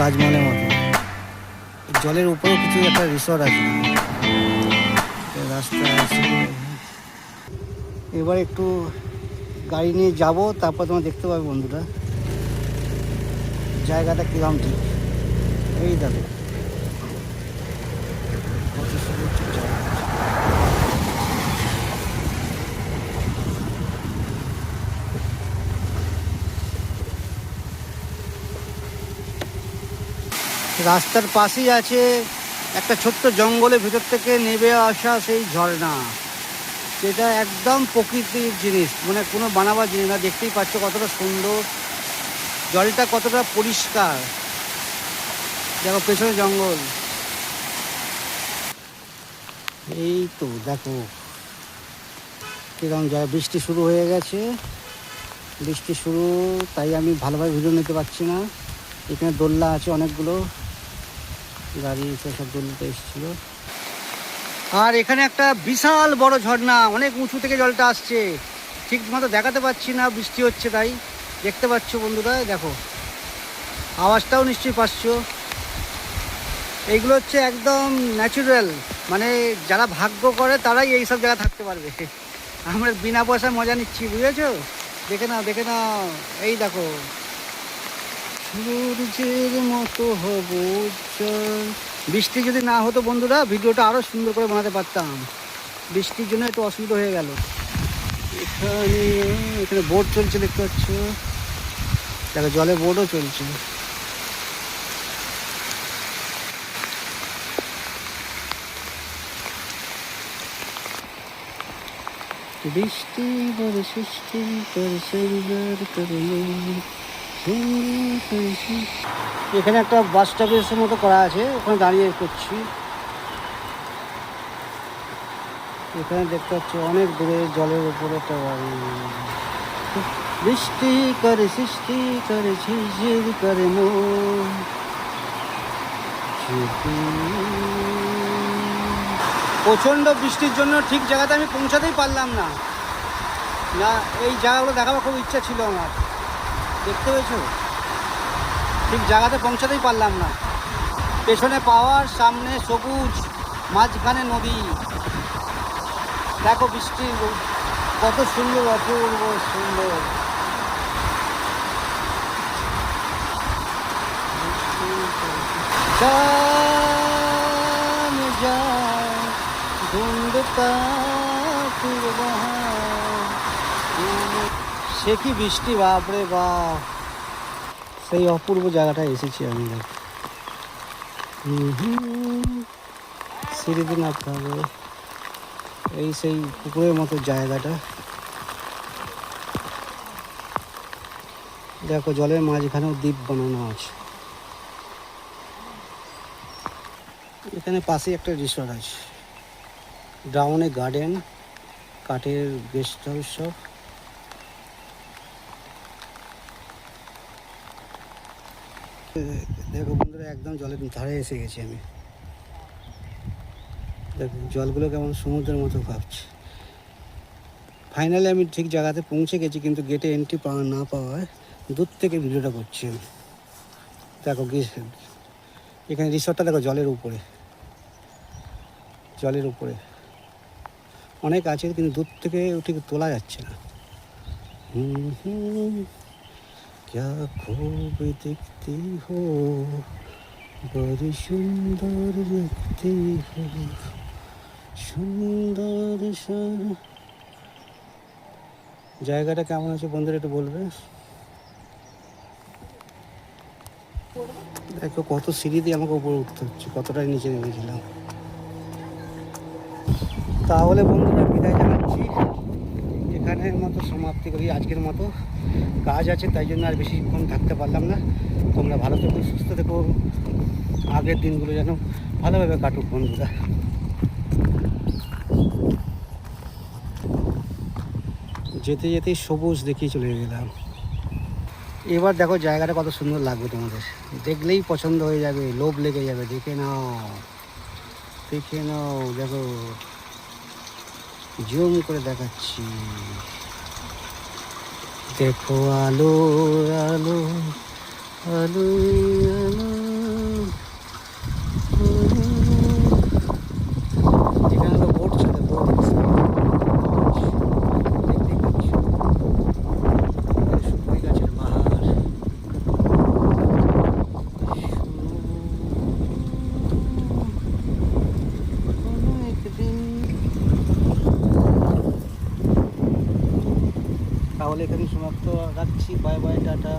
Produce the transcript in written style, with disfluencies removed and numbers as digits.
তাজমহলের মতো। জলের উপরেও কিছু একটা রিসর্ট আছে, রাস্তা আছে। এবার একটু গাড়ি নিয়ে যাব, তারপর তোমরা দেখতে পাবে বন্ধুরা জায়গাটা কিরম। ঠিক এই দেখো কত সুন্দর জায়গা। রাস্তার পাশেই আছে একটা ছোট্ট জঙ্গলের ভিতর থেকে নেমে আসা সেই ঝর্ণা, যেটা একদম প্রকৃতির জিনিস, মানে কোনো বানাবার জিনিস না। দেখতেই পাচ্ছ কতটা সুন্দর, জলটা কতটা পরিষ্কার। দেখো পেছনে জঙ্গল, এই তো দেখো কিরকম যায়। বৃষ্টি শুরু হয়ে গেছে, বৃষ্টি শুরু, তাই আমি ভালোভাবে ভিডিও নিতে পারছি না। এখানে দোলনা আছে অনেকগুলো, গাড়ি সব দোলতে এসেছিল। আর এখানে একটা বিশাল বড় ঝর্ণা, অনেক উঁচু থেকে জলটা আসছে, ঠিক মতো দেখাতে পাচ্ছি না, বৃষ্টি হচ্ছে তাই। দেখতে পাচ্ছ বন্ধুরা, দেখো আওয়াজটাও নিশ্চয়ই পাচ্ছ। এইগুলো হচ্ছে একদম ন্যাচুরাল, মানে যারা ভাগ্য করে তারাই এইসব জায়গা থাকতে পারবে। আমরা বিনা পয়সায় মজা নিচ্ছি, বুঝেছো? দেখে নাও, দেখে নাও, এই দেখো সূর্যের মতো হব উজ্জ্বল। বৃষ্টি যদি না হতো বন্ধুরা, ভিডিওটা আরো সুন্দর করে বানাতে পারতাম। বৃষ্টির জন্য একটু অসুবিধা হয়ে গেল। এখানে এখানে বোট চলছে, দেখতে পাচ্ছ, দেখো জলে বোটও চলছে। বৃষ্টি বড় সৃষ্টি করে সুন্দর করে এখানে একটা বাস স্টপেজের মতো করা আছে, ওখানে দাঁড়িয়ে করছি। এখানে দেখতে পাচ্ছি অনেক দূরে জলের উপরে একটা বাড়ি। বৃষ্টি করে সৃষ্টি করে ঝিরঝির করে মন। প্রচণ্ড বৃষ্টির জন্য ঠিক জায়গাতে আমি পৌঁছাতেই পারলাম না। না, এই জায়গাগুলো দেখাবার খুব ইচ্ছা ছিল আমার, দেখতে পেয়েছো? ঠিক জায়গাতে পৌঁছাতেই পারলাম না। পেছনে পাওয়ার, সামনে সবুজ, মাঝখানে নদী। দেখো বৃষ্টি কত সুন্দর, অপূর্ব সুন্দর। সে কি বৃষ্টি, বাপরে বাপ! সেই অপূর্ব জায়গাটায় এসেছি আমি। সিঁড়িতে নামতে হবে, এই সেই পুকুরের মতো জায়গাটা। দেখো জলের মাঝখানেও দ্বীপ বানানো আছে। এখানে পাশে একটা রিসর্ট আছে, ডাউনে গার্ডেন, কাঠের গেস্ট হাউস সব। দেখো বন্ধুরা, একদম জলের ধারে এসে গেছি আমি। দেখো জলগুলো কেমন সমুদ্রের মতো ভাবছে। ফাইনালি আমি ঠিক জায়গাতে পৌঁছে গেছি, কিন্তু গেটে এন্ট্রি না পাওয়ায় দূর থেকে ভিডিওটা করছি আমি। দেখো এখানে রিসর্টটা দেখো জলের উপরে, জলের উপরে অনেক আছে, কিন্তু দূর থেকে ঠিক তোলা যাচ্ছে না। क्या खूब दिखती हो, बड़ी सुंदर लगती हो, সুন্দর। জায়গাটা কেমন আছে বন্ধুরা একটু বলবে। দেখো কত সিঁড়ি দিয়ে আমাকে উপরে উঠতে হচ্ছে, কতটাই নিচে নেমেছিলাম। তাহলে বন্ধুরা বিদায় জানাচ্ছি, এখানের মতো সমাপ্তি করি আজকের মতো। কাজ আছে তাই জন্য আর বেশিক্ষণ থাকতে পারলাম না। তোমরা ভালো থেকো, সুস্থ থেকো, আগের দিনগুলো যেন ভালোভাবে কাটুক বন্ধুরা। যেতে যেতেই সবুজ দেখিয়ে চলে গেলাম। এবার দেখো জায়গাটা কত সুন্দর লাগবে, তোমাদের দেখলেই পছন্দ হয়ে যাবে, লোভ লেগে যাবে। দেখে নাও, দেখে নাও, দেখো জুম করে দেখাচ্ছি। দেখো আলো আলো আলো আলো। তাহলে এখানে সমাপ্ত রাখছি। Bye bye, tata.